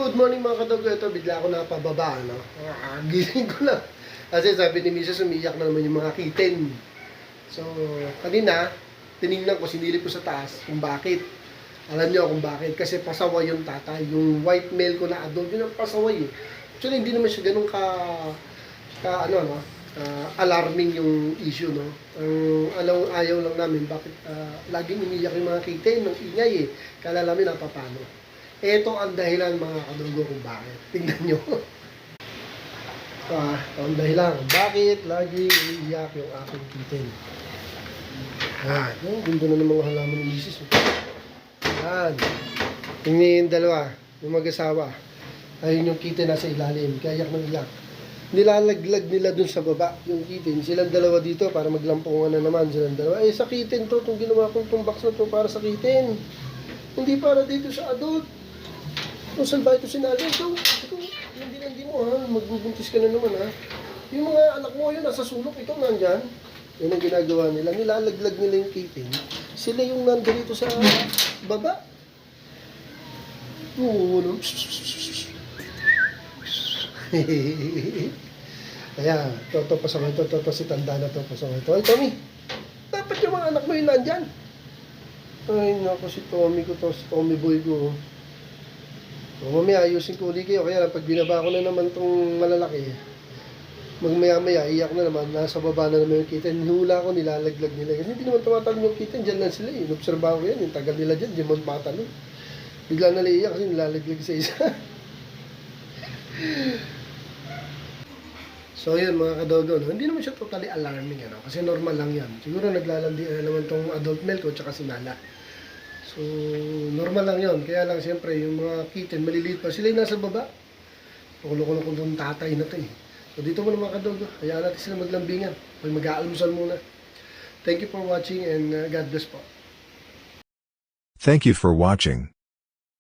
Good morning mga kadogo. Ito, bigla ako napababa, no? Gising ko lang. Kasi sabi ni Mrs. umiyak na naman yung mga kitten. So, kanina, tinignan ko, sinilip ko sa taas kung bakit. Alam niyo kung bakit. Kasi pasaway yung tatay. Yung white male ko na adult, yun ang pasaway eh. Actually, hindi naman siya ganun alarming yung issue, no? Ang ayaw lang namin, bakit laging umiyak yung mga kitten ng ingay eh. Kala namin napapano. Ito ang dahilan mga kadugo kung bakit. Tingnan nyo. Ito ang dahilan kung bakit lagi umiiyak yung aking kitten. Gundo na ng mga halaman ng misis. Yan. Tingnan yung dalawa, yung mag-asawa. Ayun yung kitten nasa ilalim, kaya iyak ng iyak. Nilalaglag nila dun sa baba yung kitten. Silang dalawa dito para maglampungan na naman silang dalawa. Sa kitten to, itong ginawa kong itong box na to para sa kitten. Hindi para dito sa adult. Kung saan ba ito sinali? Ito, hindi mo ha, magbubuntis ka na naman ha. Yung mga anak mo yun, nasa sulok, ikaw nandyan. Yun ang ginagawa nila, nilalaglag nila yung kitten. Sila yung nandito sa baba. Oo, no? Ayan, toto pasok ito, toto si tanda na to pasok ito. Ay, Tommy, dapat yung mga anak mo yun nandyan. Ay, naku, si Tommy ko to, si Tommy boy ko. So, mamaya ayusin ko ulit kayo. Kaya pag binaba ko na naman itong malalaki, magmaya-maya, iyak na naman, nasa baba na naman yung kitten. Hula ko, nilalaglag nila. Kasi hindi naman tumatalon yung kitten, dyan lang sila eh. Inobserbahan ko yan, yung tagal nila dyan, dyan man matalon. Bigla na iyak kasi nilalaglag sa isa. So yun mga kadogo, no? Hindi naman siya totally alarming, ano? Kasi normal lang yan. Siguro naglalandi na naman itong adult male ko, tsaka si Nala. So, normal lang yon. Kaya lang, siyempre, yung mga kitten, maliliit pa. Sila yung nasa baba. Kulo-kulo ko itong tatay na ito eh. So, dito mo na mga kadogo. Hayaan natin sila maglambingan. Mag-aalmusal muna. Thank you for watching and God bless po. Thank you for watching.